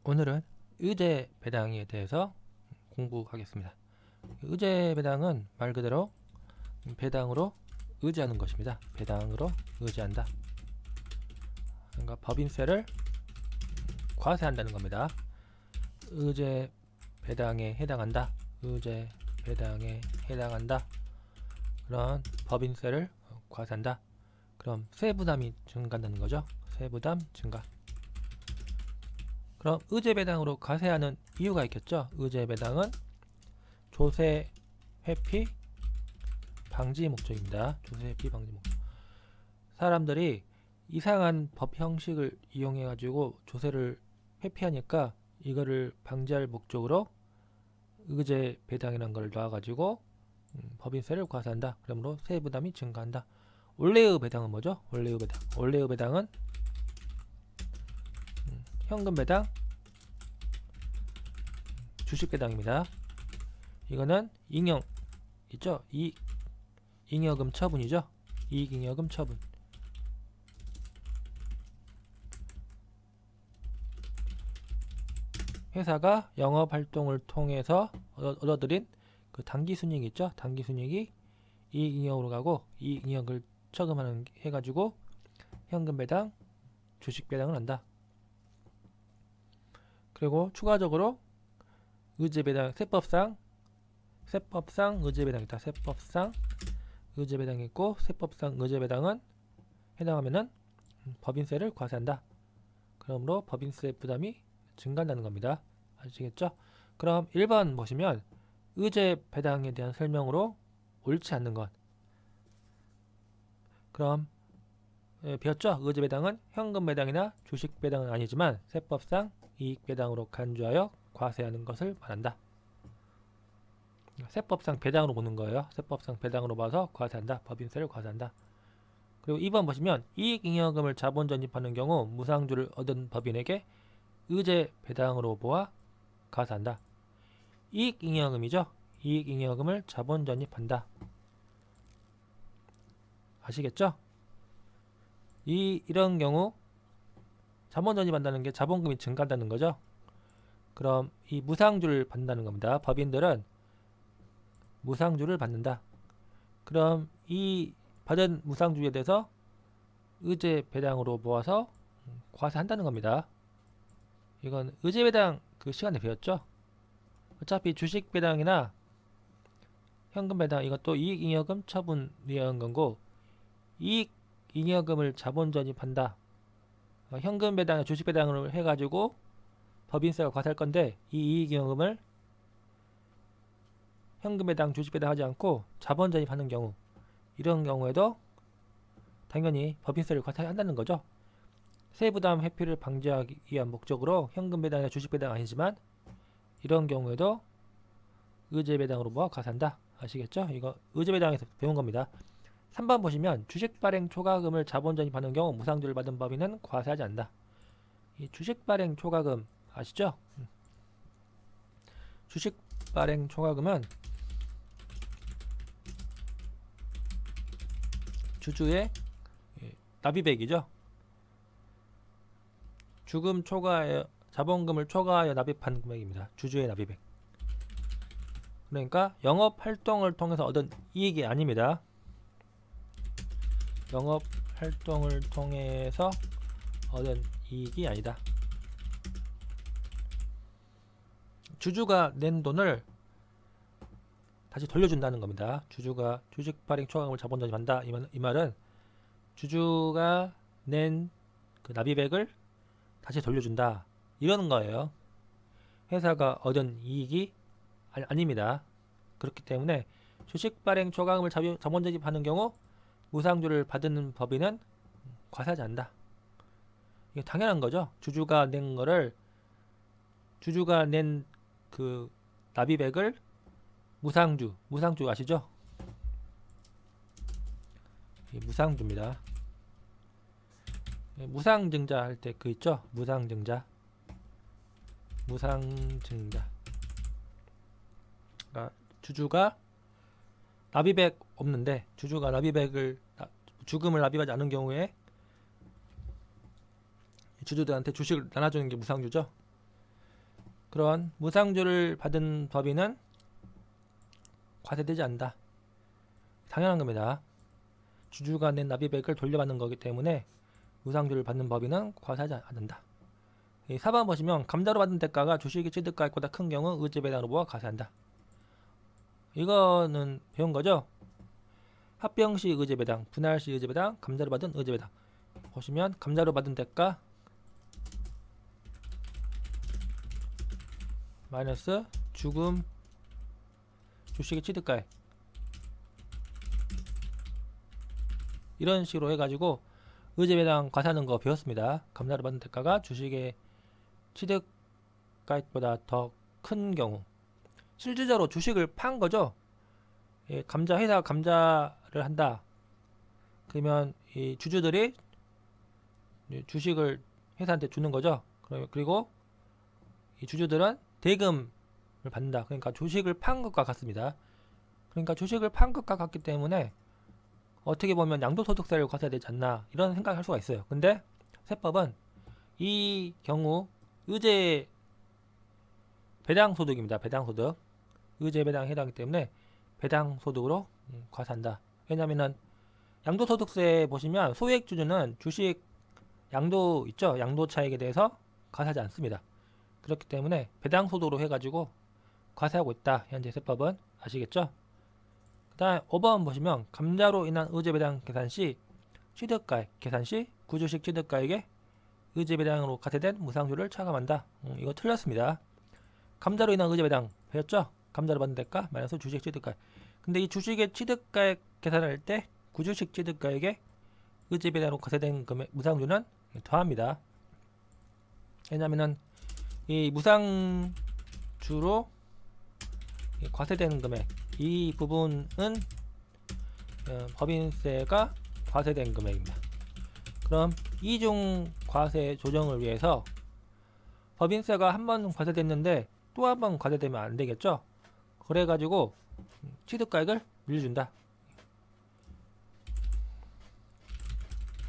오늘은 의제 배당에 대해서 공부하겠습니다. 의제 배당은 말 그대로 배당으로 의지하는 것입니다. 배당으로 의지한다. 그러니까 법인세를 과세한다는 겁니다. 의제 배당에 해당한다. 의제 배당에 해당한다. 그런 법인세를 과세한다. 그럼 세부담이 증가한다는 거죠. 세부담 증가. 그럼 의제 배당으로 과세하는 이유가 있겠죠. 의제 배당은 조세 회피 방지 목적입니다. 조세 회피 방지 목적. 사람들이 이상한 법 형식을 이용해 가지고 조세를 회피하니까 이거를 방지할 목적으로 의제 배당이라는 걸 넣어 가지고 법인세를 과세한다. 그러므로 세부 부담이 증가한다. 원래의 배당은 뭐죠? 원래의 배당. 원래의 배당은 현금 배당, 주식 배당입니다. 이거는 잉여 있죠? 잉여금 처분이죠. 이익잉여금 처분. 회사가 영업 활동을 통해서 얻어들인 그 당기 순이익 있죠? 당기 순이익이 이익잉여으로 가고 이익잉여를 처금하는 해가지고 현금 배당, 주식 배당을 한다. 그리고 추가적으로 의제 배당 세법상 의제 배당 있다. 세법상 의제 배당이 있고 세법상 의제 배당은 해당하면은 법인세를 과세한다. 그러므로 법인세 부담이 증가한다는 겁니다. 아시겠죠? 그럼 1번 보시면 의제 배당에 대한 설명으로 옳지 않는 것. 그럼 배웠죠? 의제 배당은 현금 배당이나 주식 배당은 아니지만 세법상 이익 배당으로 간주하여 과세하는 것을 말한다. 세법상 배당으로 보는 거예요. 세법상 배당으로 봐서 과세한다. 법인세를 과세한다. 그리고 2번 보시면 이익잉여금을 자본 전입하는 경우 무상주를 얻은 법인에게 의제 배당으로 보아 과세한다. 이익잉여금이죠. 이익잉여금을 자본 전입한다. 아시겠죠? 이런 경우 자본 전입한다는 게 자본금이 증가한다는 거죠. 그럼 이 무상주를 받는다는 겁니다. 법인들은 무상주를 받는다. 그럼 이 받은 무상주에 대해서 의제 배당으로 모아서 과세한다는 겁니다. 이건 의제 배당 그 시간에 배웠죠. 어차피 주식 배당이나 현금 배당 이것도 이익잉여금 처분이라는 거고 이익잉여금을 자본 전입한다. 현금 배당이나 주식 배당으로 해가지고 법인세가 과세할 건데 이 이익잉여금을 현금 배당, 주식 배당 하지 않고 자본 전입하는 경우 이런 경우에도 당연히 법인세를 과세한다는 거죠. 세부담 회피를 방지하기 위한 목적으로 현금 배당이나 주식 배당 아니지만 이런 경우에도 의제 배당으로 모아 과세한다. 아시겠죠? 이거 의제 배당에서 배운 겁니다. 3번 보시면 주식 발행 초과금을 자본 전입하는 경우 무상주를 받은 법인은 과세하지 않는다. 이 주식 발행 초과금 아시죠? 주식 발행 초과금은 주주의 납입액이죠. 주금 초과하여 자본금을 초과하여 납입한 금액입니다. 주주의 납입액. 그러니까 영업 활동을 통해서 얻은 이익이 아닙니다. 영업 활동을 통해서 얻은 이익이 아니다. 주주가 낸 돈을 다시 돌려준다는 겁니다. 주주가 주식 발행 초과금을 자본 전입한다. 이 말은 주주가 낸 그 납입액을 다시 돌려준다. 이러는 거예요. 회사가 얻은 이익이 아닙니다. 그렇기 때문에 주식 발행 초과금을 자본 전입하는 경우 무상주를 받는 법인은 과세하지 않는다. 이게 당연한 거죠. 주주가 낸 그 납입액을 무상주 아시죠? 무상주입니다. 무상증자 할 때 그 있죠? 무상증자. 그러니까 주주가 납입액 없는데 주주가 주금을 납입하지 않은 경우에 주주들한테 주식을 나눠주는 게 무상주죠. 그런 무상주를 받은 법인은 과세되지 않는다. 당연한 겁니다. 주주가 낸 납입액을 돌려받는 거기 때문에 무상주를 받는 법인은 과세하지 않는다. 4번 보시면 감자로 받은 대가가 주식의 취득가액보다 큰 경우 의제배당으로 모아 과세한다. 이거는 배운 거죠? 합병시 의제배당, 분할시 의제배당, 감자로 받은 의제배당. 보시면 감자로 받은 대가 마이너스 주금 주식의 취득가액, 이런 식으로 해가지고 의제배당 과세하는 거 배웠습니다. 감자로 받은 대가가 주식의 취득가액보다 더 큰 경우, 실질적으로 주식을 판 거죠. 예, 감자 회사 감자를 한다. 그러면 이 주주들이 주식을 회사한테 주는 거죠. 그리고 이 주주들은 대금을 받는다. 그러니까 주식을 판 것과 같습니다. 그러니까 주식을 판 것과 같기 때문에 어떻게 보면 양도소득세를 과세해야 되지 않나, 이런 생각을 할 수가 있어요. 근데 세법은 이 경우 의제 배당소득입니다. 배당소득. 의제 배당에 해당하기 때문에 배당소득으로 과세한다. 왜냐면은 양도소득세 보시면 소액주주는 주식 양도 있죠. 양도 차익에 대해서 과세하지 않습니다. 그렇기 때문에 배당소득으로 해가지고 과세하고 있다. 현재 세법은. 아시겠죠? 그 다음에 5번 보시면 감자로 인한 의제배당 계산 시 취득가액 계산 시 구주식 취득가액에 의제배당으로 과세된 무상주를 차감한다. 이거 틀렸습니다. 감자로 인한 의제배당 배웠죠? 감자로 받는 대가 마이너스 주식 취득가액. 근데 이 주식의 취득가액 계산할 때 구주식 취득가액에 의제배당으로 과세된 금액 무상주는 더합니다. 왜냐면은 이 무상주로 과세된 금액, 이 부분은 법인세가 과세된 금액입니다. 그럼 이중 과세 조정을 위해서 법인세가 한 번 과세됐는데 또 한 번 과세되면 안 되겠죠? 그래가지고 취득가액을 늘려준다.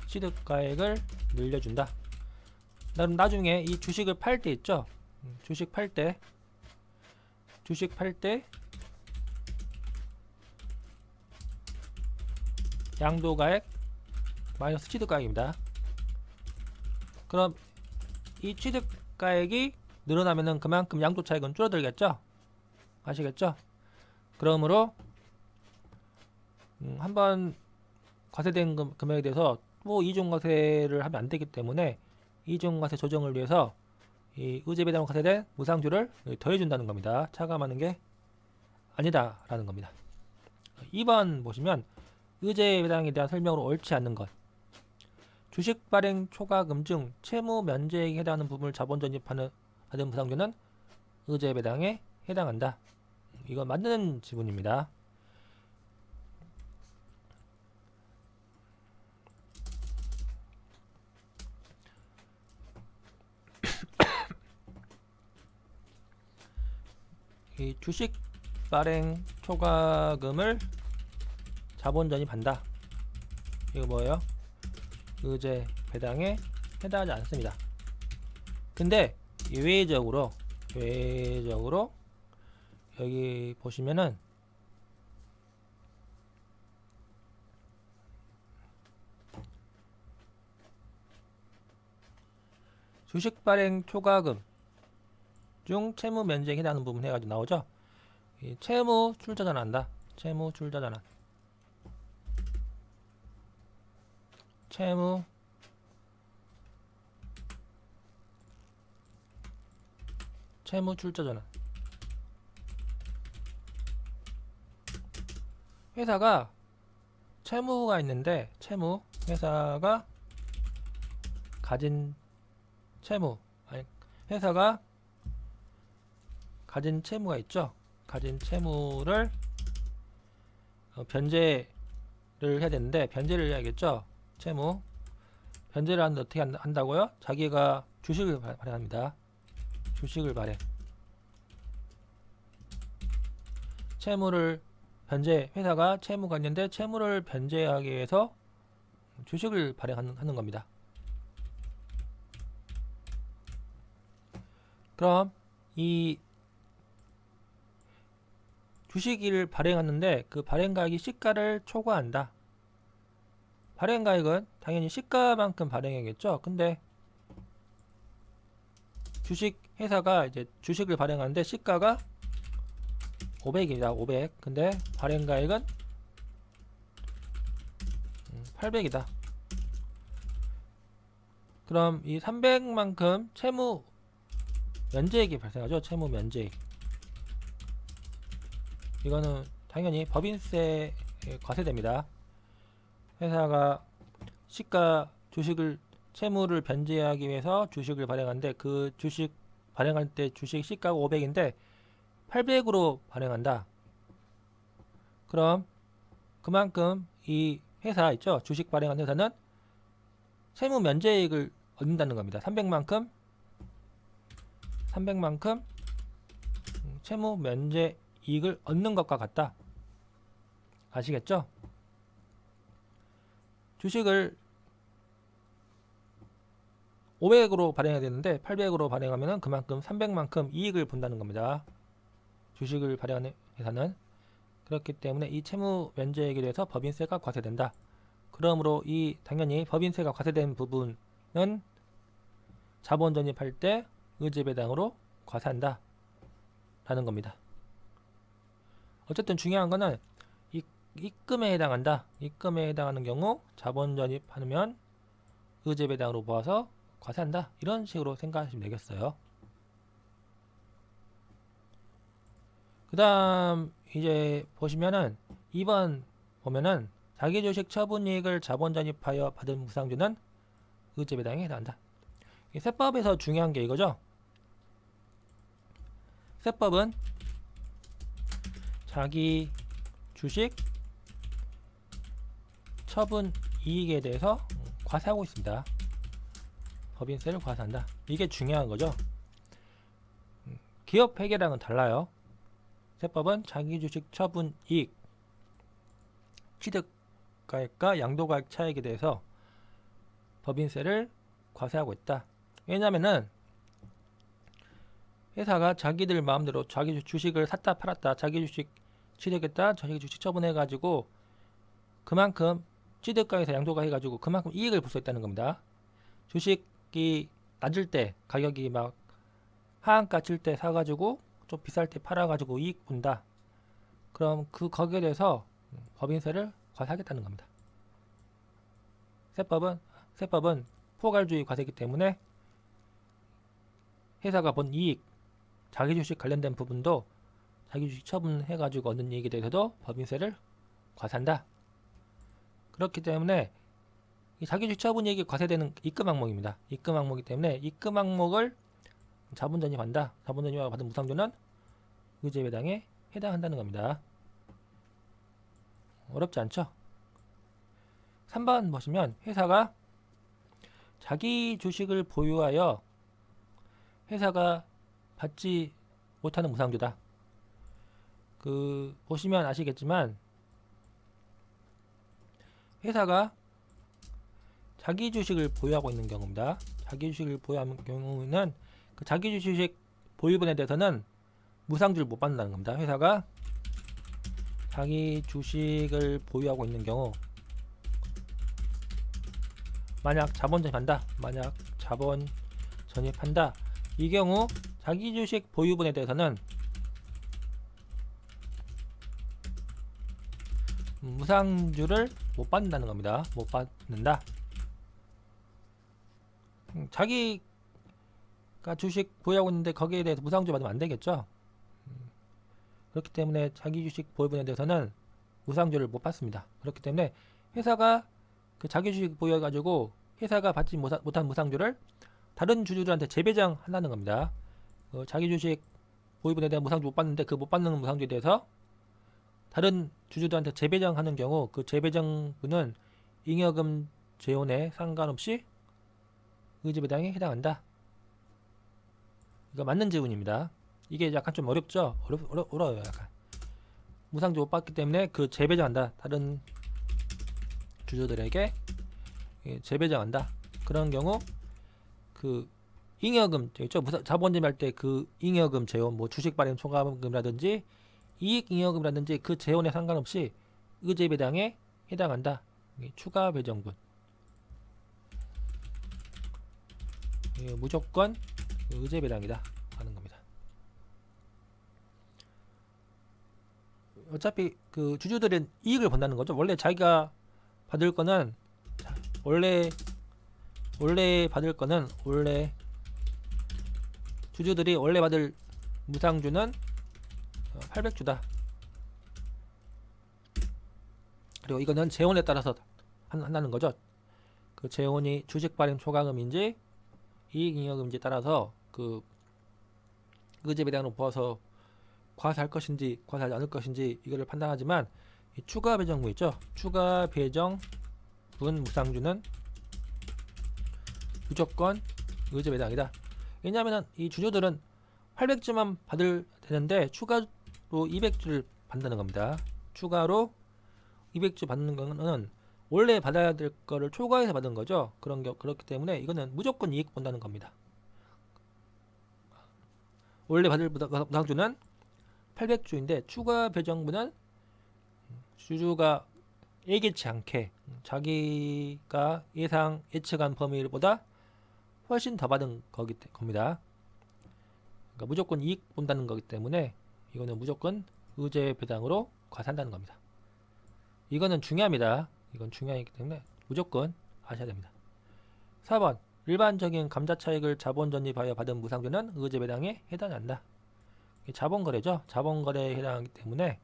취득가액을 늘려준다. 나중에 이 주식을 팔 때 있죠? 주식 팔 때 양도가액 마이너스 취득가액입니다. 그럼 이 취득가액이 늘어나면은 그만큼 양도차익은 줄어들겠죠? 아시겠죠? 그러므로 한번 과세된 금액에 대해서 또 이중과세를 하면 안 되기 때문에 이중과세 조정을 위해서 이 의제배당 과세된 무상주를 더해준다는 겁니다. 차감하는 게 아니다 라는 겁니다. 2번 보시면 의제배당에 대한 설명으로 옳지 않는 것. 주식 발행 초과금 중 채무 면제액에 해당하는 부분을 자본 전입하는 무상주는 의제배당에 해당한다. 이건 맞는 지분입니다. 이 주식 발행 초과금을 자본 전입한다. 이거 뭐예요? 의제 배당에 해당하지 않습니다. 근데 예외적으로 여기 보시면은 주식 발행 초과금 중 채무 면제액에 해당하는 부분 해가지고 나오죠. 이 채무 출자 전환한다. 채무 출자 전환. 채무 출자 전환. 회사가 채무가 있는데 회사가 가진 회사가 가진 채무가 있죠. 가진 채무를 변제를 해야 되는데 변제를 해야겠죠. 채무 변제를 하는데 어떻게 한다고요? 자기가 주식을 발행합니다. 주식을 발행. 채무를 변제, 회사가 채무가 있는데 채무를 변제하기 위해서 주식을 발행하는 겁니다. 그럼 이 주식을 발행하는데 그 발행가액이 시가를 초과한다. 발행가액은 당연히 시가만큼 발행해야겠죠. 근데 주식 회사가 이제 주식을 발행하는데 시가가 500이다. 500. 근데 발행가액은 800이다. 그럼 이 300만큼 채무 면제액이 발생하죠. 채무 면제액. 이거는 당연히 법인세에 과세됩니다. 회사가 시가 주식을 채무를 변제하기 위해서 주식을 발행하는데 그 주식 발행할 때 주식 시가가 500인데 800으로 발행한다. 그럼 그만큼 이 회사 있죠. 주식 발행한 회사는 채무 면제액을 얻는다는 겁니다. 300만큼 채무 면제 이익을 얻는 것과 같다. 아시겠죠? 주식을 500으로 발행해야 되는데 800으로 발행하면 그만큼 300만큼 이익을 본다는 겁니다. 주식을 발행하는 회사는. 그렇기 때문에 이 채무 면제액에 대해서 법인세가 과세된다. 그러므로 이 당연히 법인세가 과세된 부분은 자본 전입할 때 의제배당으로 과세한다 라는 겁니다. 어쨌든 중요한 거는 입금에 해당한다. 입금에 해당하는 경우 자본 전입하면 의제배당으로 모아서 과세한다. 이런 식으로 생각하시면 되겠어요. 그 다음 이제 보시면은 2번 보면은 자기주식 처분이익을 자본 전입하여 받은 무상주는 의제배당에 해당한다. 이 세법에서 중요한 게 이거죠. 세법은 자기 주식 처분 이익에 대해서 과세하고 있습니다. 법인세를 과세한다. 이게 중요한 거죠. 기업 회계랑은 달라요. 세법은 자기 주식 처분 이익 취득가액과 양도가액 차익에 대해서 법인세를 과세하고 있다. 왜냐면은 회사가 자기들 마음대로 자기 주식을 샀다 팔았다, 자기 주식 취득했다, 자기 주식 처분해가지고 그만큼 취득가에서 양도가 해가지고 그만큼 이익을 볼 수 있다는 겁니다. 주식이 낮을 때 가격이 막 하한가 칠 때 사가지고 좀 비쌀 때 팔아가지고 이익 본다. 그럼 그 거기에 대해서 법인세를 과세하겠다는 겁니다. 세법은 포괄주의 과세이기 때문에 회사가 본 이익, 자기 주식 관련된 부분도 자기 주식 처분해가지고 얻는 이익에 대해서도 법인세를 과세한다. 그렇기 때문에 이 자기 주식 처분 이익이 과세되는 입금 항목입니다. 입금 항목이기 때문에 입금 항목을 자본 전입한다. 자본 전입을 받은 무상주는 의제배당에 해당한다는 겁니다. 어렵지 않죠? 3번 보시면 회사가 자기 주식을 보유하여 회사가 받지 못하는 무상주다. 보시면 아시겠지만 회사가 자기 주식을 보유하고 있는 경우입니다. 자기 주식을 보유하는 경우는 그 자기 주식 보유분에 대해서는 무상주를 못 받는다는 겁니다. 회사가 자기 주식을 보유하고 있는 경우 만약 자본 전입한다. 이 경우 자기 주식 보유분에 대해서는 무상주를 못 받는다는 겁니다. 못 받는다. 자기가 주식 보유하고 있는데 거기에 대해서 무상주 받으면 안 되겠죠. 그렇기 때문에 자기 주식 보유분에 대해서는 무상주를 못 받습니다. 그렇기 때문에 회사가 그 자기 주식 보유해가지고 회사가 받지 못한 무상주를 다른 주주들한테 재배정 한다는 겁니다. 자기 주식 보유분에 대한 무상주 못 받는데 그 못 받는 무상주에 대해서 다른 주주들한테 재배정하는 경우 그 재배정분은 잉여금 재원에 상관없이 의제배당에 해당한다. 이거 맞는 질문입니다. 이게 약간 좀 어렵죠? 어려워요. 약간 무상주 못 받기 때문에 그 재배정한다. 다른 주주들에게 재배정한다. 그런 경우 그 잉여금 있죠. 자본주의 할 때 그 잉여금 재원, 뭐 주식 발행 초과금이라든지 이익 잉여금이라든지 그 재원에 상관없이 의제 배당에 해당한다. 추가 배정분. 무조건 의제 배당이다 하는 겁니다. 어차피 그 주주들은 이익을 본다는 거죠. 원래 자기가 받을 거는 원래 받을 거는 원래 주주들이 원래 받을 무상주는 800주다. 그리고 이거는 재원에 따라서 한다는 거죠. 그 재원이 주식 발행 초과금인지 이익 잉여금인지 따라서 그 의제 배당으로 보아서 과세할 것인지 과세하지 않을 것인지 이거를 판단하지만 이 추가 배정분 있죠. 추가 배정분 무상주는 무조건 의제 배당이다. 왜냐하면 이 주주들은 800주만 받을 되는데 추가로 200주를 받는다는 겁니다. 추가로 200주 받는 거는 원래 받아야 될 거를 초과해서 받은 거죠. 그렇기 때문에 이거는 무조건 이익 본다는 겁니다. 원래 받을 무상주는 800주인데 추가 배정분은 주주가 예기치 않게 자기가 예측한 범위보다 훨씬 더 받은 겁니다. 그러니까 무조건 이익 본다는 거기 때문에 이거는 무조건 의제 배당으로 과세한다는 겁니다. 이거는 중요합니다. 이건 중요하기 때문에 무조건 아셔야 됩니다. 4번 일반적인 감자 차익을 자본 전입하여 받은 무상주는 의제 배당에 해당이 안다. 자본거래죠. 자본거래에 해당하기 때문에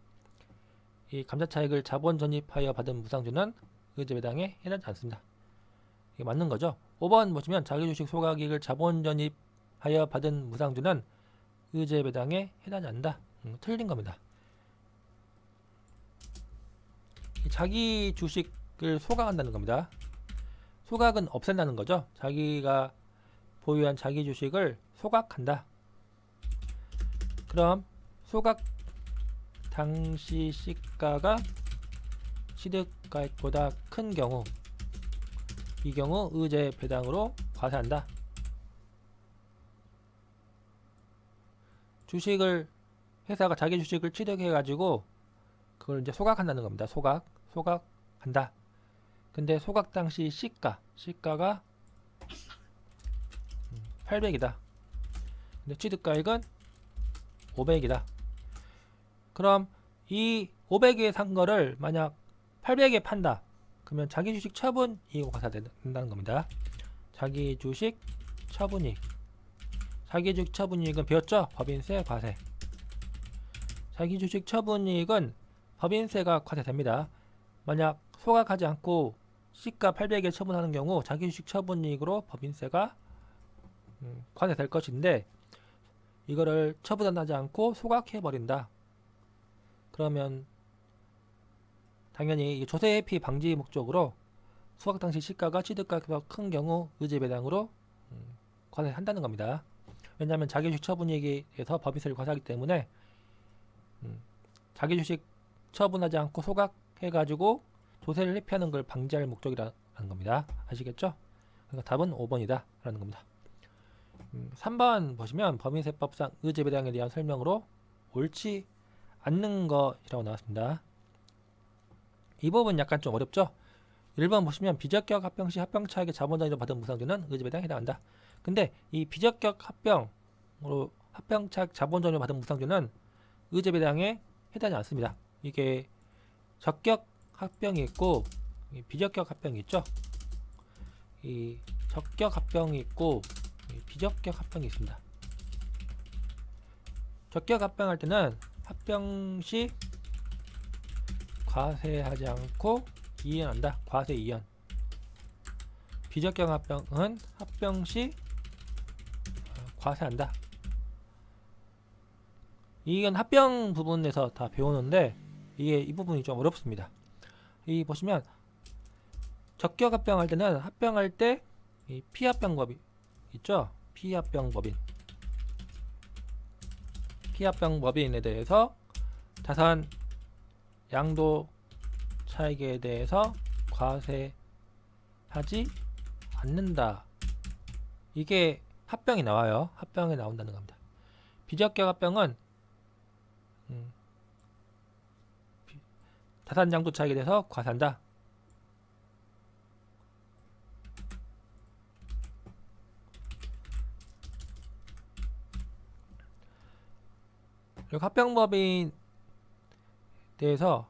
이 감자 차익을 자본 전입하여 받은 무상주는 의제 배당에 해당하지 않습니다. 이게 맞는 거죠. 5번 보시면 자기주식 소각이익을 자본 전입하여 받은 무상주는 의제 배당에 해당하지 않는다. 틀린 겁니다. 자기 주식을 소각한다는 겁니다. 소각은 없앤다는 거죠. 자기가 보유한 자기 주식을 소각한다. 그럼 소각 당시 시가가 취득가액보다 큰 경우 이 경우 의제 배당으로 과세한다. 주식을 회사가 자기 주식을 취득해 가지고 그걸 이제 소각한다는 겁니다. 소각한다. 근데 소각 당시 시가가 800이다. 근데 취득가액은 500이다. 그럼 이 500에 산 거를 만약 800에 판다. 그러면 자기 주식 처분 이익으로 과세된다는 겁니다. 자기 주식 처분이익. 자기 주식 처분이익은 배웠죠? 법인세 과세. 자기 주식 처분이익은 법인세가 과세됩니다. 만약 소각하지 않고 시가 800에 처분하는 경우 자기 주식 처분이익으로 법인세가 과세될 것인데 이거를 처분하지 않고 소각해 버린다. 그러면 당연히 조세 회피 방지 목적으로 소각 당시 시가가 취득가격보다 큰 경우 의제 배당으로 과세한다는 겁니다. 왜냐하면 자기 주식 처분이익에서 법인세를 과세하기 때문에 자기 주식 처분하지 않고 소각해가지고 조세를 회피하는 걸 방지할 목적이라는 겁니다. 아시겠죠? 그러니까 답은 5번이다 라는 겁니다. 3번 보시면 법인세법상 의제 배당에 대한 설명으로 옳지 않는 것이라고 나왔습니다. 이 부분 약간 좀 어렵죠? 1번 보시면 비적격 합병 시 합병차익의 자본전입으로 받은 무상주는 의제 배당에 해당한다. 근데 이 비적격 합병으로 합병차익 자본전입으로 받은 무상주는 의제 배당에 해당하지 않습니다. 이게 적격 합병이 있고 비적격 합병이 있죠. 이 적격 합병이 있고 비적격 합병이 있습니다. 적격 합병할 때는 합병 시 과세하지 않고 이연한다. 과세 이연. 비적격 합병은 합병 시 과세한다. 이건 합병 부분에서 다 배우는데 이게 이 부분이 좀 어렵습니다. 이 보시면 적격 합병할 때는 합병할 때 이 피합병법이 있죠. 피합병법인에 대해서 자산 양도 차익에 대해서 과세하지 않는다. 이게 합병이 나와요. 합병이 나온다는 겁니다. 비적격 합병은 자산 양도 차익에 대해서 과세한다. 그리고 합병법인 대해서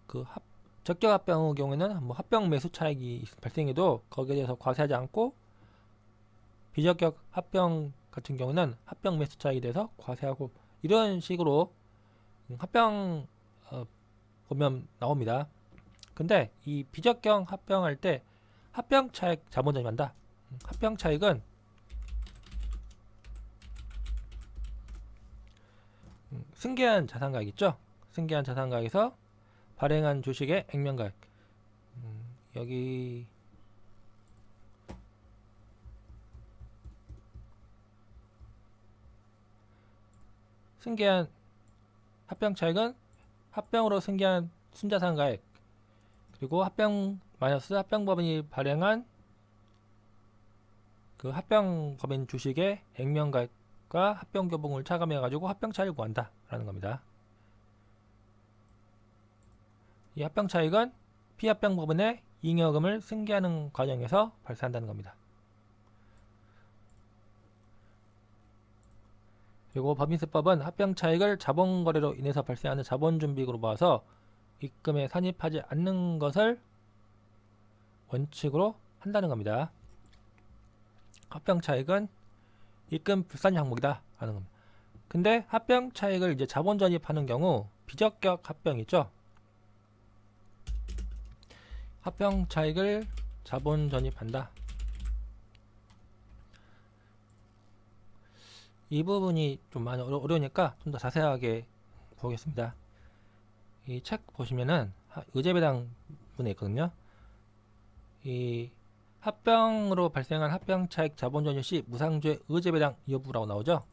적격 합병의 경우에는 뭐 합병 매수 차익이 발생해도 거기에 대해서 과세하지 않고, 비적격 합병 같은 경우는 합병 매수 차익에 대해서 과세하고, 이런 식으로 합병 보면 나옵니다. 근데 이 비적격 합병할 때 합병 차익 자본점이 한다. 합병 차익은 승계한 자산가액 있죠? 승계한 자산가액에서 발행한 주식의 액면가액. 여기 승계한 합병 차익은 합병으로 승계한 순자산가액, 그리고 합병 마이너스 합병법인이 발행한 그 합병법인 주식의 액면가액과 합병교부금을 차감해 가지고 합병 차익을 구한다 라는 겁니다. 이 합병 차익은 피합병법인의 잉여금을 승계하는 과정에서 발생한다는 겁니다. 그리고 법인세법은 합병 차익을 자본거래로 인해서 발생하는 자본준비액으로 봐서 입금에 산입하지 않는 것을 원칙으로 한다는 겁니다. 합병 차익은 입금 불산 항목이다 라는 겁니다. 근데 합병 차익을 이제 자본 전입하는 경우 비적격 합병 있죠? 합병 차익을 자본 전입한다. 이 부분이 좀 많이 어려우니까 좀 더 자세하게 보겠습니다. 이 책 보시면은 의제배당 분에 있거든요. 이 합병으로 발생한 합병 차익 자본 전입 시 무상조의 의제배당 여부라고 나오죠.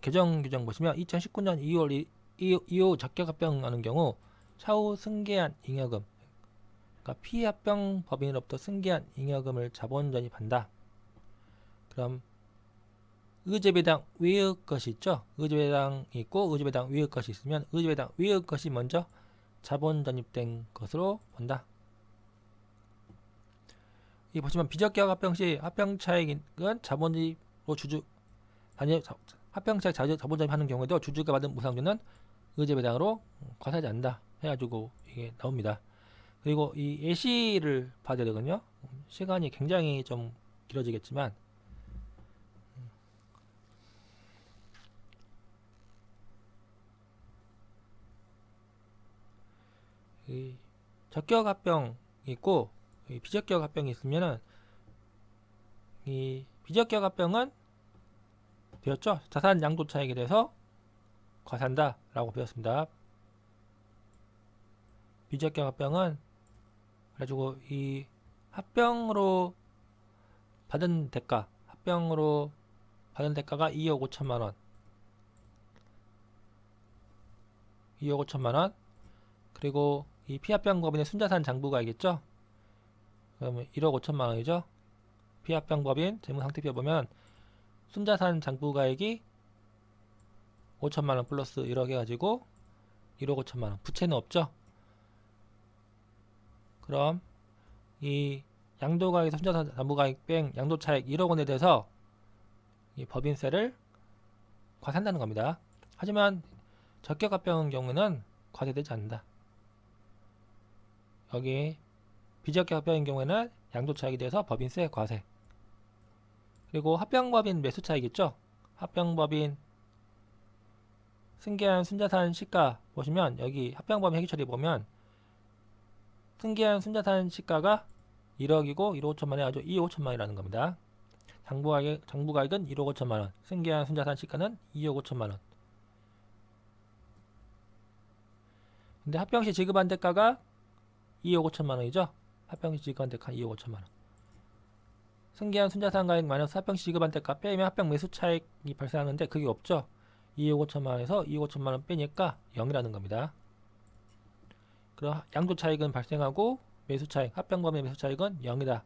개정 규정 보시면 2019년 2월 이후 적격 합병하는 경우 차후 승계한 잉여금, 그러니까 피합병 법인으로부터 승계한 잉여금을 자본 전입한다. 그럼 의제배당 외의 것이 있죠. 의제배당이 있고 의제배당 외의 것이 있으면 의제배당 외의 것이 먼저 자본 전입된 것으로 본다. 이 보시면 비적격 합병 시 합병 차익은 자본주의로 합병 차익 자본 전입하는 경우에도 주주가 받은 무상조는 의제배당으로 과세하지 않는다 해가지고 이게 나옵니다. 그리고 이 예시를 봐야 되거든요. 시간이 굉장히 좀 길어지겠지만 이 적격 합병이 있고 이 비적격 합병이 있으면은 이 비적격 합병은 배웠죠? 자산 양도 차익에 대해서 과세한다 라고 배웠습니다. 비적격 합병은 그래가지고 이 합병으로 받은 대가가 2억 5천만원 2억 5천만원, 그리고 이 피합병법인의 순자산 장부가액이겠죠. 그러면 1억 5천만원이죠. 피합병법인 재무상태표 보면 순자산 장부가액이 5천만원 플러스 1억 해가지고 1억 5천만원, 부채는 없죠. 그럼 이 양도가액에서 순자산 장부가액 뺑 양도차익 1억 원에 대해서 이 법인세를 과세한다는 겁니다. 하지만 적격합병의 경우는 과세되지 않는다. 여기 비적격합병인 경우에는 양도차익에 대해서 법인세 과세. 그리고 합병법인 매수차익 있죠? 합병법인 승계한 순자산 시가 보시면 여기 합병법인 회계처리 보면 승계한 순자산 시가가 1억이고 1억 5천만 원 해가지고 2억 5천만원이라는 겁니다. 장부가액은 1억 5천만원, 승계한 순자산 시가는 2억 5천만원. 근데 합병시 지급한 대가가 2억 5천만원이죠. 합병시 지급한 대가 2억 5천만원. 승계한 순자산 가액 마이너스 합병시 지급한 대가 빼면 합병 매수 차익이 발생하는데 그게 없죠. 2억 5천만원에서 2억 5천만원 빼니까 0이라는 겁니다. 그럼 양도 차익은 발생하고 매수 차익, 합병법인 매수 차익은 0이다.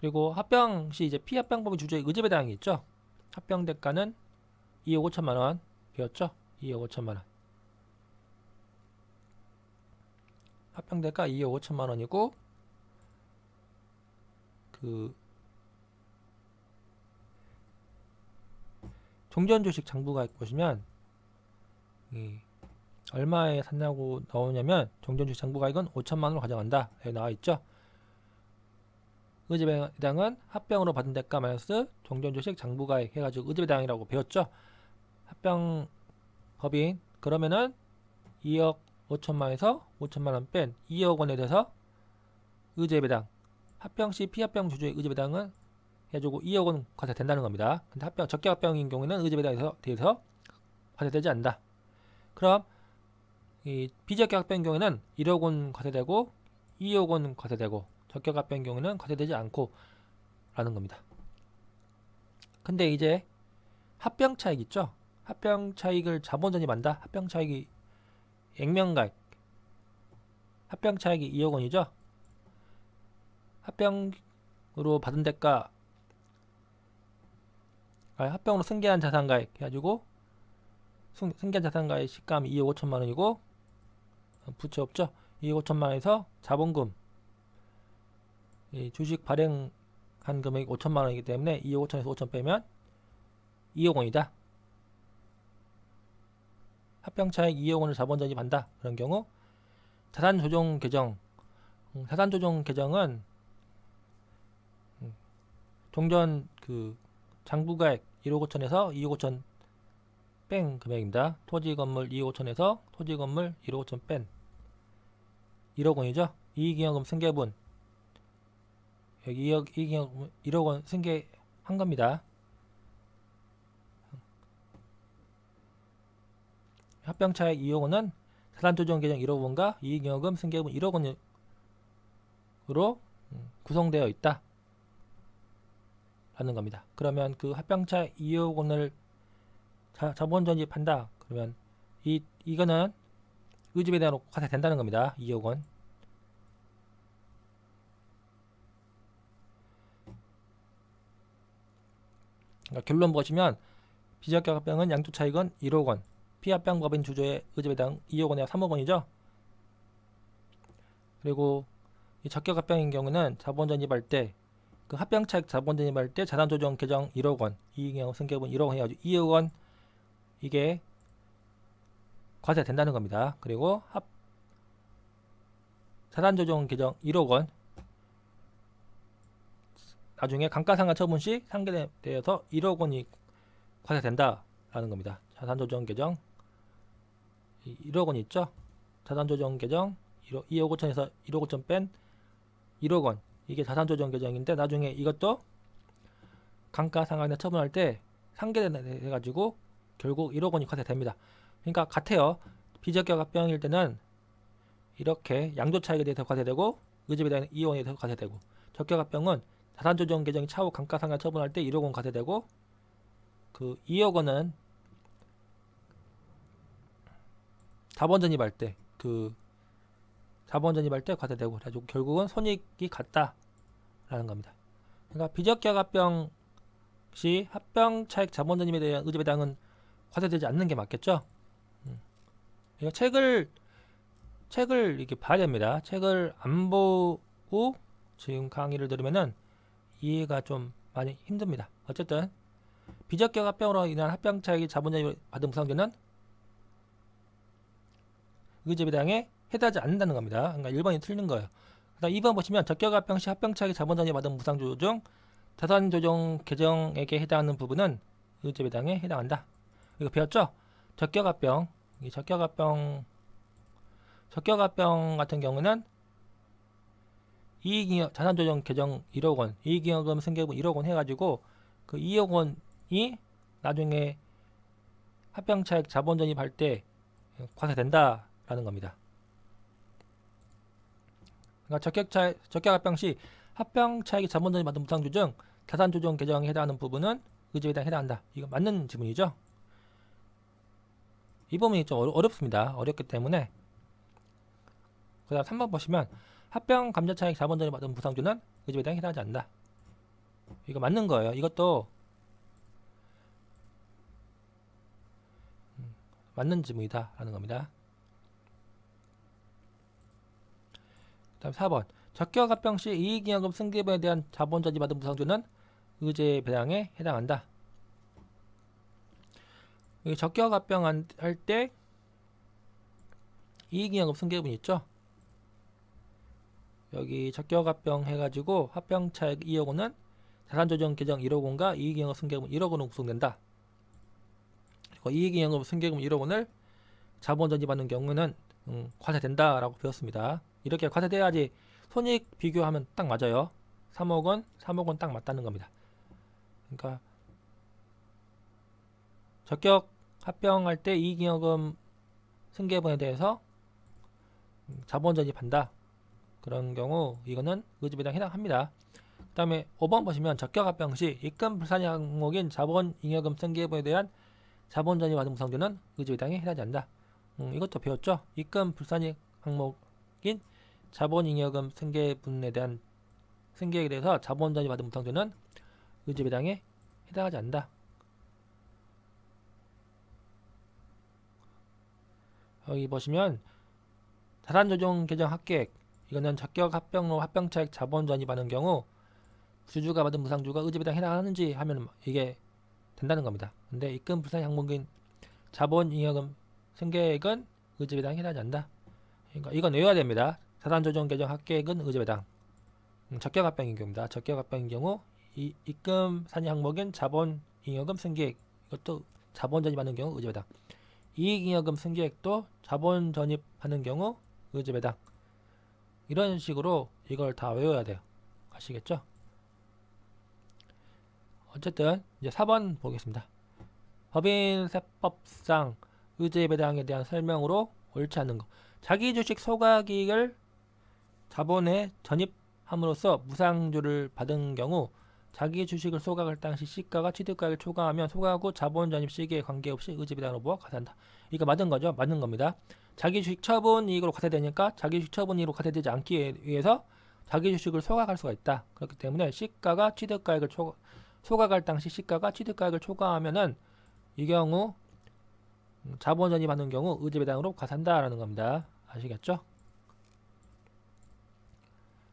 그리고 합병 시 이제 피합병법의 주주의 의제 배당이 있죠. 합병 대가는 2억 5천만 원 배웠죠. 2억 5천만 원. 합병 대가 2억 5천만 원이고 그 종전 주식 장부가액 보시면 얼마에 샀냐고 나오냐면 종전 주식 장부가액은 5천만 원으로 가져간다. 여기 나와 있죠. 의제 배당은 합병으로 받은 대가 마이너스 종전 주식 장부가액 해가지고 의제 배당이라고 배웠죠. 합병 법인 그러면은 2억 5천만 원에서 5천만 원 뺀 2억 원에 대해서 의제 배당 합병 시 피합병 주주의 의제 배당은 해주고 2억 원 과세된다는 겁니다. 근데 합병 적격 합병인 경우에는 의제 배당에 대해서 과세되지 않는다. 그럼 이 비적격 합병인 경우에는 1억 원 과세되고 2억 원 과세되고 적격 합병인 경우에는 과세되지 않고 라는 겁니다. 근데 이제 합병 차익 있죠? 합병 차익을 자본 전입한다. 합병 차익이 액면가액 합병 차익이 2억 원이죠. 합병으로 받은 대가 합병으로 승계한 자산가액 해가지고 승계한 자산가액 시가함이 2억 5천만 원이고 부채 없죠. 2억 5천만 원에서 자본금 주식 발행한 금액이 5천만 원이기 때문에 2억 5천에서 5천 빼면 2억 원이다. 합병차익 2억 원을 자본 전입한다. 그런 경우 자산조정 계정 자산조정 계정은 종전 그 장부가액 1억 5천에서 2억 5천 뺀 금액입니다. 토지 건물 2억 5천에서 토지 건물 1억 5천 뺀 1억 원이죠. 이익잉여금 승계분 여기 2억 이익잉여금 1억 원 승계한 겁니다. 합병차익 2억 원은 자산조정 계정 1억 원과 이익잉여금 승계분 1억 원으로 구성되어 있다. 라는 겁니다. 그러면 그 합병차익 2억 원을 자본 전입한다. 그러면 이거는 의제 배당으로 과세된다는 겁니다. 2억 원. 그러니까 결론 보시면 비적격 합병은 양쪽 차익은 1억 원, 피합병 법인 주주의 의제 배당 2억 원에 3억 원이죠. 그리고 이 적격 합병인 경우는 자본 전입할 때 그 합병 차익 자본 전입할 때 자산 조정 계정 1억 원, 이익잉여금 승계분 1억 원 해가지고 2억 원 이게 과세된다는 겁니다. 그리고 자산 조정 계정 1억 원 나중에 감가상각 처분 시 상계되어서 1억 원이 과세된다라는 겁니다. 자산 조정 계정 1억 원 있죠? 자산 조정 계정 2억 5천에서 1억 5천 뺀 1억 원 이게 자산 조정 계정인데 나중에 이것도 감가상각에 처분할 때 상계돼 가지고 결국 1억 원이 과세됩니다. 그러니까 같아요. 비적격 합병일 때는 이렇게 양조 차익에 대해서 과세되고 의제 배당은 2억 원에 대해서 과세되고 적격 합병은 자산 조정 계정이 차후 감가상각 처분할 때 1억 원 과세되고 그 2억 원은 자본 전입할 때 과세되고 그래가지고 결국은 손익이 같다라는 겁니다. 그러니까 비적격 합병 시 합병 차익 자본 전입에 대한 의제 배당은 과세되지 않는 게 맞겠죠. 이거 책을 이렇게 봐야 됩니다. 책을 안 보고 지금 강의를 들으면은 이해가 좀 많이 힘듭니다. 어쨌든 비적격 합병으로 인한 합병 차익이 자본 전입을 받은 무상주는 의제 배당에 해당하지 않는다는 겁니다. 그러니까 1번이 틀린 거예요. 그다음 2번 보시면 적격 합병 시 합병 차익이 자본 전입 받은 무상주 중 자산 조정 계정에게 해당하는 부분은 의제 배당에 해당한다. 이거 배웠죠? 적격 합병 같은 경우는 자산 조정 계정 1억 원, 이익잉여금 승계분 1억 원 해가지고 그 2억 원이 나중에 합병 차익 자본 전입할 때 과세된다라는 겁니다. 그러니까 적격 합병 시 합병 차익이 자본 전입 받은 무상주 중 자산 조정 계정에 해당하는 부분은 의제 배당에 해당한다. 이거 맞는 지문이죠? 이 부분이 좀 어렵습니다. 어렵기 때문에 그 다음 3번 보시면 합병 감자 차익 자본 전입 받은 무상주는 의제 배당에 해당하지 않는다. 이거 맞는 거예요. 이것도 맞는 지문이다 라는 겁니다. 그 다음 4번 적격 합병 시 이익잉여금 승계분에 대한 자본 전입받은 무상조는 의제 배당에 해당한다. 여기 적격 합병 할 때 이익잉여금 승계분 있죠. 여기 적격 합병 해가지고 합병차액 2억 원은 자산조정 계정 1억 원과 이익잉여금 승계분 1억 원으로 구성된다. 그리고 이익잉여금 승계금 1억 원을 자본 전입하는 경우는 과세된다라고 배웠습니다. 이렇게 과세돼야지 손익 비교하면 딱 맞아요. 3억 원, 3억 원 딱 맞다는 겁니다. 그러니까 적격 합병할 때 이익잉여금 승계분에 대해서 자본 전입한다. 그런 경우 이거는 의지배당 해당합니다. 그 다음에 5번 보시면 적격 합병 시 입금 불산 항목인 자본잉여금 승계분에 대한 자본 전입받은 무상조는 의지배당에 해당하지 않는다. 이것도 배웠죠. 입금 불산익 항목인 자본잉여금 승계분에 대한 승계액에 대해서 자본 전입받은 무상조는 의지배당에 해당하지 않는다. 여기 보시면 자산조정 계정 합계액 이거는 적격 합병로 합병차액 자본 전입하는 경우 주주가 받은 무상조가 의지배당 해당하는지 하면 이게 된다는 겁니다. 근데 입금 불산 항목인 자본잉여금 승계액은 의지배당 해당하지 않는다. 그러니까 이건 외워야 됩니다. 자산조정 계정 합계액은 의지배당. 적격 합병인 경우입니다. 적격 합병인 경우 이 입금 산입 항목인 자본잉여금 승계액 이것도 자본 전입하는 경우 의지배당. 이익잉여금 승계액도 자본 전입하는 경우 의지배당. 이런 식으로 이걸 다 외워야 돼요. 아시겠죠? 어쨌든 이제 4번 보겠습니다. 법인세법상 의제배당에 대한 설명으로 옳지 않은 것. 자기 주식 소각이익을 자본에 전입함으로써 무상조를 받은 경우 자기 주식을 소각할 당시 시가가 취득가액을 초과하면 소각 후 자본 전입 시기에 관계없이 의제배당으로 부과 과세한다. 이거 맞은 거죠? 맞는 겁니다. 자기 주식 처분 이익으로 과세되니까 자기 주식 처분 이익으로 과세되지 않기 위해서 자기 주식을 소각할 수가 있다. 그렇기 때문에 시가가 취득가액을 소각할 당시 시가가 취득가액을 초과하면은 이 경우 자본 전입하는 경우 의제배당으로 과세한다라는 겁니다. 아시겠죠?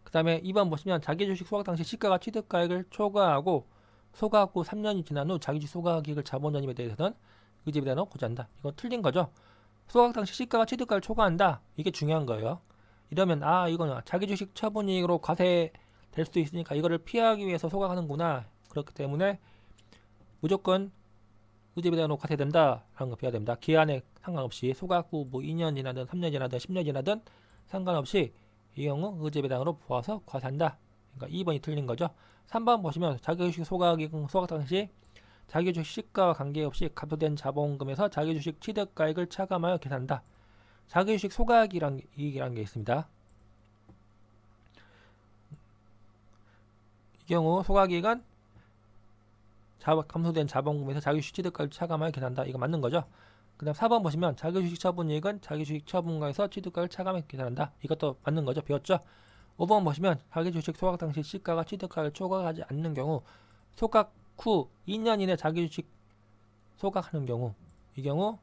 그 다음에 2번 보시면 자기 주식 소각 당시 시가가 취득가액을 초과하고 소각 후 3년이 지난 후 자기 주식 소각이익을 자본 전입에 대해서는 의제배당으로 고지한다. 이거 틀린 거죠? 소각 당시 시가가 취득가액을 초과한다. 이게 중요한 거예요. 이러면 이거는 자기 주식 처분이익으로 과세될 수도 있으니까 이거를 피하기 위해서 소각하는구나. 그렇기 때문에 무조건 의제배당으로 과세된다라는 거 배워야 됩니다. 기한에 상관없이 소각 후 뭐 2년 지나든 3년 지나든 10년 지나든 상관없이 이 경우 의제배당으로 보아서 과세한다. 그러니까 2번이 틀린 거죠. 3번 보시면 자기 주식 소각 당시 자기 주식 시가와 관계없이 감소된 자본금에서 자기 주식 취득가액을 차감하여 계산한다. 자기 주식 소각이란 게 있습니다. 이 경우 소각이익은 감소된 자본금에서 자기 주식 취득가액을 차감하여 계산한다. 이거 맞는 거죠. 그 다음 4번 보시면 자기 주식 처분이익은 자기 주식 처분가에서 취득가액을 차감하여 계산한다. 이것도 맞는 거죠. 배웠죠. 5번 보시면 자기 주식 소각 당시 시가가 취득가액을 초과하지 않는 경우 소각 후 2년 이내 자기 주식 소각하는 경우 이 경우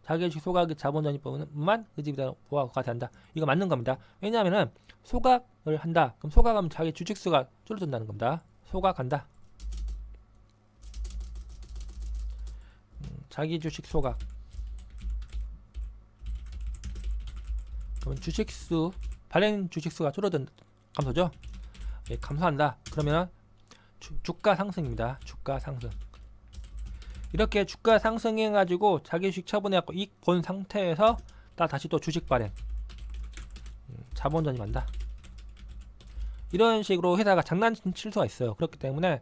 자기 주식 소각의 자본 전입법만 의지배당 보호가 과세한다. 이거 맞는 겁니다. 왜냐하면은 소각을 한다. 그럼 소각하면 자기 주식수가 줄어든다는 겁니다. 소각한다. 자기 주식 소각. 그러면 주식수 발행 주식수가 감소죠. 예, 감소한다. 그러면 주가 상승입니다. 주가 상승. 이렇게 주가 상승해 가지고 자기 주식 처분해갖고 이익 본 상태에서 다시 또 주식 발행 자본 전입한다. 이런 식으로 회사가 장난칠 수가 있어요. 그렇기 때문에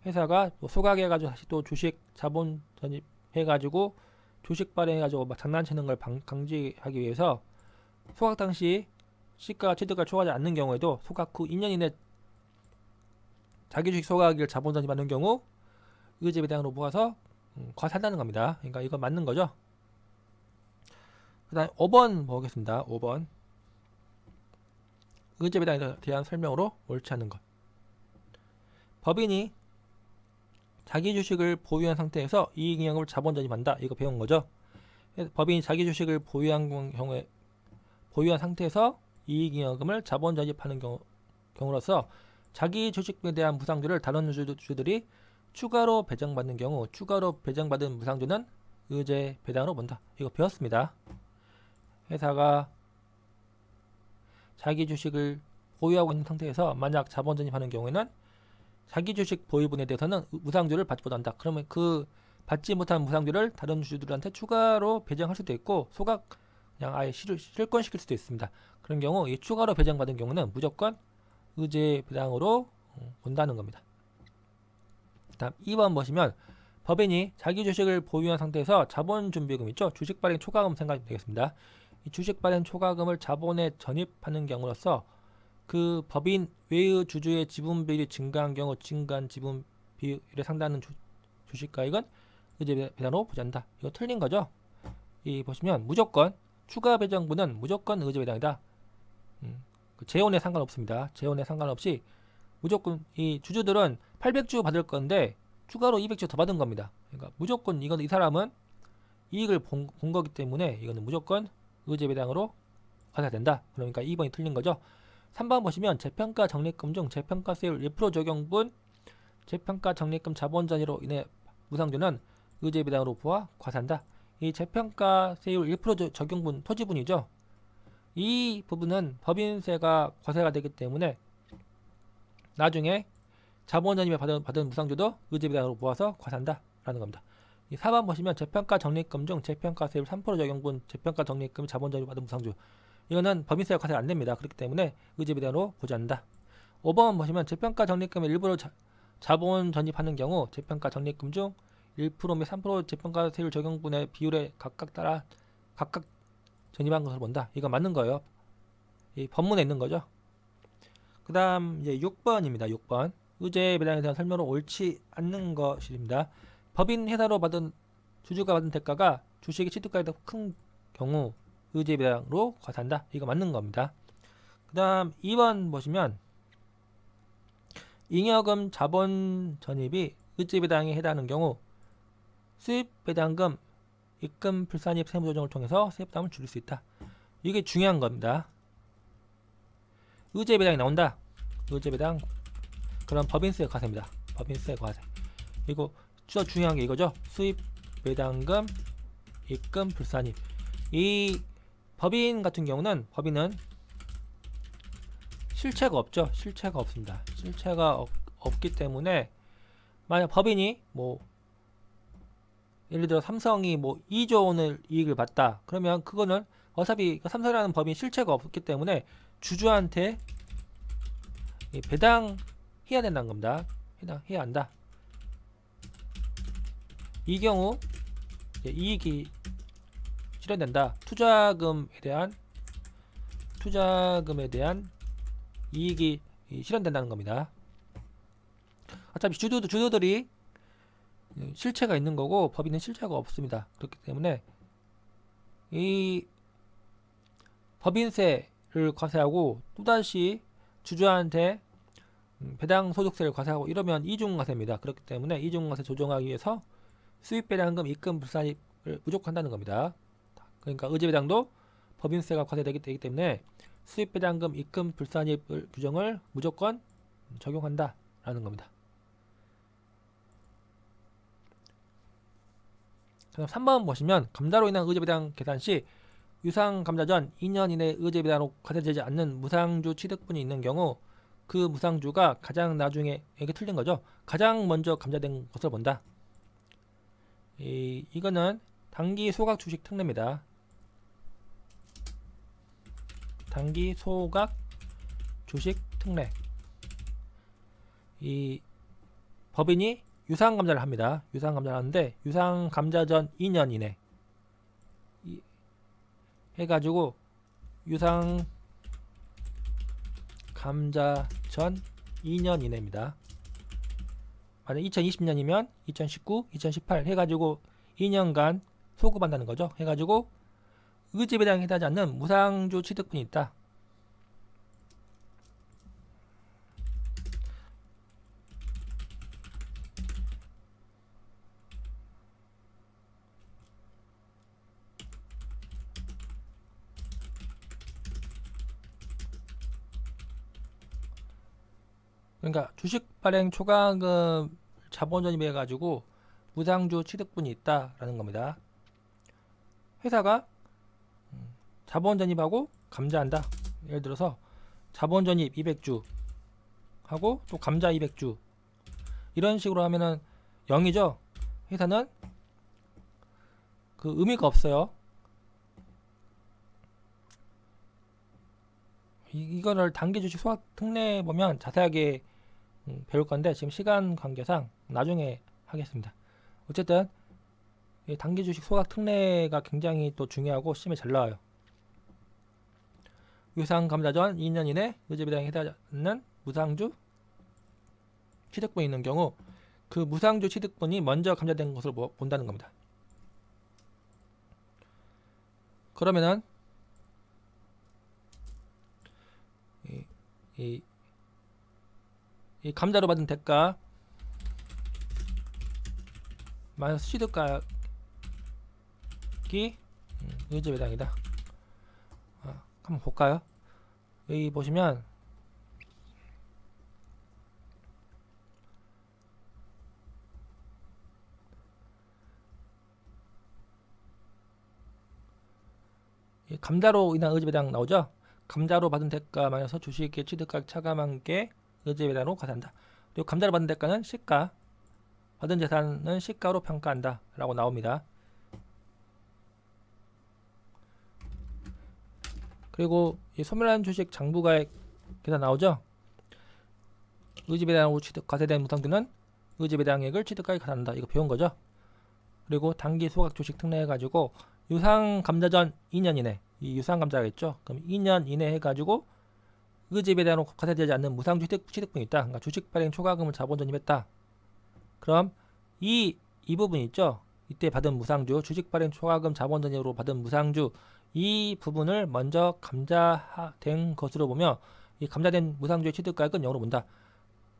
회사가 소각해 가지고 다시 또 주식 자본 전입해 가지고 주식 발행해 가지고 막 장난치는 걸 방지하기 위해서 소각 당시 시가가 취득가를 초과하지 않는 경우에도 소각 후 2년 이내 자기 주식 소각을 자본 전입하는 경우 의제배당으로 모아서 과세한다는 겁니다. 그러니까 이거 맞는 거죠. 그 다음 5번 보겠습니다. 5번 의제배당에 대한 설명으로 옳지 않은 것. 법인이 자기 주식을 보유한 상태에서 이익잉여금을 자본 전입한다. 이거 배운 거죠. 법인이 자기 주식을 보유한 상태에서 이익잉여금을 자본 전입하는 경우로서 자기 주식에 대한 무상주를 다른 주주들이 추가로 배정받는 경우 추가로 배정받은 무상주는 의제 배당으로 본다. 이거 배웠습니다. 회사가 자기 주식을 보유하고 있는 상태에서 만약 자본 전입하는 경우에는 자기 주식 보유분에 대해서는 무상주를 받지 못한다. 그러면 그 받지 못한 무상주를 다른 주주들한테 추가로 배정할 수도 있고 소각 그냥 아예 실권시킬 수도 있습니다. 그런 경우 이 추가로 배정받은 경우는 무조건 의제 배당으로 본다는 겁니다. 다음 2번 보시면 법인이 자기 주식을 보유한 상태에서 자본준비금 있죠. 주식 발행 초과금 생각하면 되겠습니다. 이 주식 발행 초과금을 자본에 전입하는 경우로서 그 법인 외의 주주의 지분 비율이 증가한 경우 증가한 지분 비율에 상당한 주식가액은 의제 배당으로 보지 않는다. 이거 틀린 거죠. 이 보시면 무조건 추가 배정분은 무조건 의제 배당이다. 그 재원에 상관없습니다. 재원에 상관없이 무조건 이 주주들은 800주 받을 건데 추가로 200주 더 받은 겁니다. 그러니까 무조건 이건 이 사람은 이익을 본 거기 때문에 이거는 무조건 의제 배당으로 가야 된다. 그러니까 2번이 틀린 거죠. 3번 보시면 재평가 적립금 중 재평가세율 1% 적용분 재평가 적립금 자본 전이로 인해 무상주는 의제 배당으로 보아 과세한다. 이 재평가세율 1% 적용분 토지분이죠. 이 부분은 법인세가 과세가 되기 때문에 나중에 자본 전입에 받은 무상주도 의제 배당으로 모아서 과세한다 라는 겁니다. 이 4번 보시면 재평가 적립금 중 재평가세율 3% 적용분 재평가 적립금 자본 전입 받은 무상주 이거는 법인세가 과세가 안 됩니다. 그렇기 때문에 의제 배당으로 보지 않는다. 5번 보시면 재평가 적립금을 일부러 자본 전입하는 경우 재평가 적립금 중 1% 및 3% 재평가세율 적용분의 비율에 각각 따라 각각 전입한 것을 본다. 이거 맞는 거예요. 이 법문에 있는 거죠. 그 다음 이제 6번입니다. 6번 의제 배당에 대한 설명은 옳지 않는 것입니다. 법인 회사로 받은 주주가 받은 대가가 주식의 취득가액보다 큰 경우 의제 배당으로 과세한다. 이거 맞는 겁니다. 그 다음 2번 보시면 잉여금 자본 전입이 의제 배당에 해당하는 경우 수입 배당금 입금 불산입 세무 조정을 통해서 세입 부담을 줄일 수 있다. 이게 중요한 겁니다. 의제 배당이 나온다. 의제 배당 그럼 법인세 과세입니다. 법인세 과세. 이거 더 중요한 게 이거죠. 수입 배당금 입금 불산입. 이 법인 같은 경우는 법인은 실체가 없죠. 실체가 없습니다. 실체가 없기 때문에 만약 법인이 뭐 예를 들어 삼성이 뭐 2조 원을 이익을 봤다. 그러면 그거는 어차피 삼성이라는 법인 실체가 없기 때문에 주주한테 배당해야 된다는 겁니다. 해당해야 한다. 이 경우 이익이 실현된다. 투자금에 대한 이익이 실현된다는 겁니다. 어차피 주주들이 실체가 있는 거고 법인은 실체가 없습니다. 그렇기 때문에 이 법인세를 과세하고 또다시 주주한테 배당 소득세를 과세하고 이러면 이중과세입니다. 그렇기 때문에 이중과세 조정하기 위해서 수입배당금 입금 불산입을 무조건 한다는 겁니다. 그러니까 의제배당도 법인세가 과세되기 때문에 수입배당금 입금 불산입 규정을 무조건 적용한다 라는 겁니다. 그럼 3번 보시면 감자로 인한 의제배당 계산 시 유상감자 전 2년 이내 의제배당으로 과세되지 않는 무상주 취득분이 있는 경우 그 무상주가 가장 나중에 이게 틀린 거죠. 가장 먼저 감자된 것을 본다. 이거는 단기 소각 주식 특례입니다. 단기 소각 주식 특례. 이 법인이 유상감자를 합니다. 유상감자를 하는데 유상감자 전 2년 이내 해가지고 유상감자 전 2년 이내입니다. 만약 2020년이면 2019, 2018 해가지고 2년간 소급한다는 거죠. 해가지고 의제배당에 해당하지 않는 무상주 취득분이 있다. 그러니까 주식 발행 초과금 자본 전입해 가지고 무상주 취득분이 있다라는 겁니다. 회사가 자본 전입하고 감자한다. 예를 들어서 자본 전입 200주 하고 또 감자 200주 이런 식으로 하면은 0이죠. 회사는 그 의미가 없어요. 이거를 단기 주식 소각 특례 보면 자세하게 배울 건데 지금 시간 관계상 나중에 하겠습니다. 어쨌든 이 단기 주식 소각 특례가 굉장히 또 중요하고 시험에 잘 나와요. 유상 감자 전 2년 이내 의제배당에 해당하는 무상주 취득분이 있는 경우 그 무상주 취득분이 먼저 감자된 것을 본다는 겁니다. 그러면은 이 감자로 받은 대가 마이너스 취득가액이 의제배당이다. 한번 볼까요? 여기 보시면 감자로 인한 의제배당 나오죠? 감자로 받은 대가 마이너스 주식의 취득가액 차감한 게 의제배당으로 가산한다. 그리고 감자로 받은 대가는 시가, 받은 재산은 시가로 평가한다 라고 나옵니다. 그리고 이 소멸한 주식 장부가액 계산 나오죠? 의지배당으로 과세된 무상주는 의지배당액을 취득가액 가산한다. 이거 배운 거죠? 그리고 단기 소각 주식 특례 해가지고 유상 감자 전 2년 이내, 이 유상 감자가 있죠? 그럼 2년 이내 해가지고 의지배당으로 과세되지 않는 무상주 취득분이 있다. 그러니까 주식 발행 초과금을 자본 전입했다. 그럼 이 부분 있죠? 이때 받은 무상주, 주식 발행 초과금 자본 전입으로 받은 무상주 이 부분을 먼저 감자된 것으로 보며 이 감자된 무상주의 취득가액은 0으로 본다.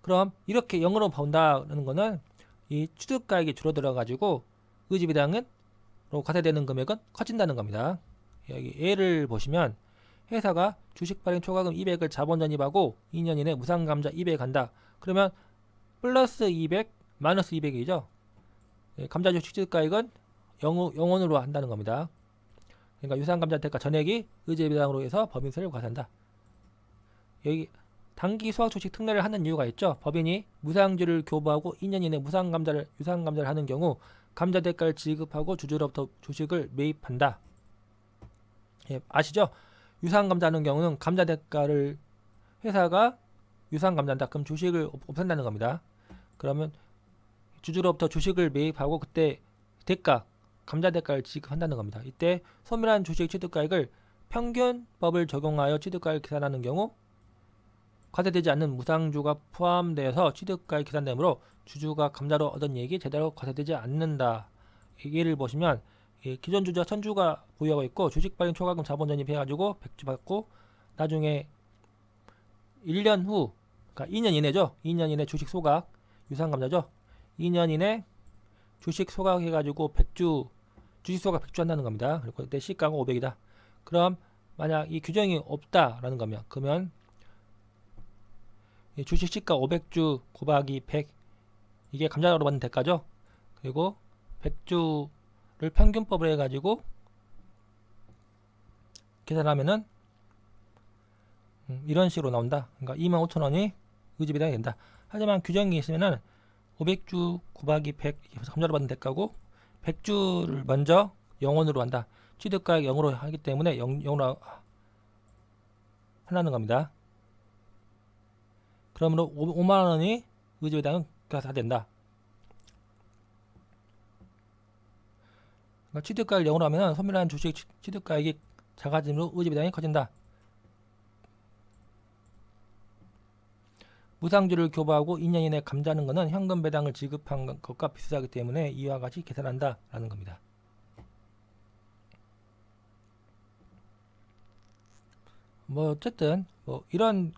그럼 이렇게 0으로 본다는 거는 이 취득가액이 줄어들어 가지고 의지배당으로 과세되는 금액은 커진다는 겁니다. 여기 예를 보시면 회사가 주식 발행 초과금 200을 자본 전입하고 2년 이내 무상감자 200 간다. 그러면 플러스 200 마이너스 200이죠. 감자주 취득가액은 0원으로 한다는 겁니다. 그러니까 유상감자 대가 전액이 의제배당으로 해서 법인세를 과세한다. 여기 단기 소각 주식 특례를 하는 이유가 있죠. 법인이 무상주를 교부하고 2년 이내 유상감자를 하는 경우 감자 대가를 지급하고 주주로부터 주식을 매입한다. 예, 아시죠? 유상감자 하는 경우는 감자 대가를 회사가 유상감자한다. 그럼 주식을 없앤다는 겁니다. 그러면 주주로부터 주식을 매입하고 그때 대가 감자 대가를 지급한다는 겁니다. 이때 소멸한 주식 취득가액을 평균법을 적용하여 취득가액을 계산하는 경우 과세되지 않는 무상주가 포함되어서 취득가액 계산되므로 주주가 감자로 얻은 이익이 제대로 과세되지 않는다. 예를 보시면 기존 주주와 천주가 보유하고 있고 주식 발행 초과금 자본 전입해가지고 100주 받고 나중에 1년 후 그러니까 2년 이내죠. 2년 이내 주식 소각 유상감자죠. 2년 이내 주식 소각해가지고 100주 주식 소각 100주 한다는 겁니다. 그리고 그때 시가가 500이다. 그럼 만약 이 규정이 없다라는 거면 그러면 주식 시가 500주 곱하기 100 이게 감자로 받는 대가죠. 그리고 100주를 평균법을 해가지고 계산하면은 이런 식으로 나온다. 그러니까 25,000원이 의지배당이 된다. 하지만 규정이 있으면은 500주 곱하기 100 감자로 받는 대가고 100주를 먼저 0원으로 한다. 취득가액 0으로 하기 때문에 0으로 하는 겁니다. 그러므로 5만원이 의지배당은 과세된다. 그러니까 취득가액 0으로 하면 소멸한 주식 취득가액이 작아지므로 의지배당이 커진다. 무상주를 교부하고 2년 이내 감자하는 것은 현금 배당을 지급한 것과 비슷하기 때문에 이와 같이 계산한다 라는 겁니다. 뭐 어쨌든 뭐 이런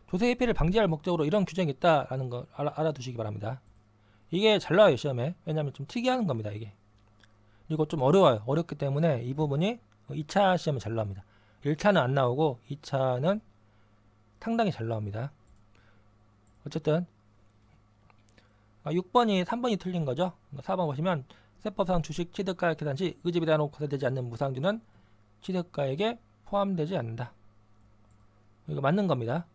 조세 회피를 방지할 목적으로 이런 규정이 있다라는 거 알아두시기 바랍니다. 이게 잘 나와요 시험에. 왜냐하면 좀 특이한 겁니다 이게. 그리고 좀 어려워요. 어렵기 때문에 이 부분이 2차 시험에 잘 나옵니다. 1차는 안 나오고 2차는 상당히 잘 나옵니다. 어쨌든 6번이 3번이 틀린 거죠. 4번 보시면 세법상 주식 취득가액 계산 시 그 집에 대한 과세되지 않는 무상주는 취득가액에 포함되지 않는다. 이거 맞는 겁니다.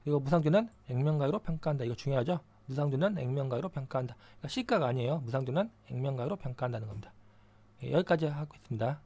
그리고 무상주는 액면가액으로 평가한다. 이거 중요하죠. 무상주는 액면가액으로 평가한다. 그러니까 시가가 아니에요. 무상주는 액면가액으로 평가한다는 겁니다. 여기까지 하고 있습니다.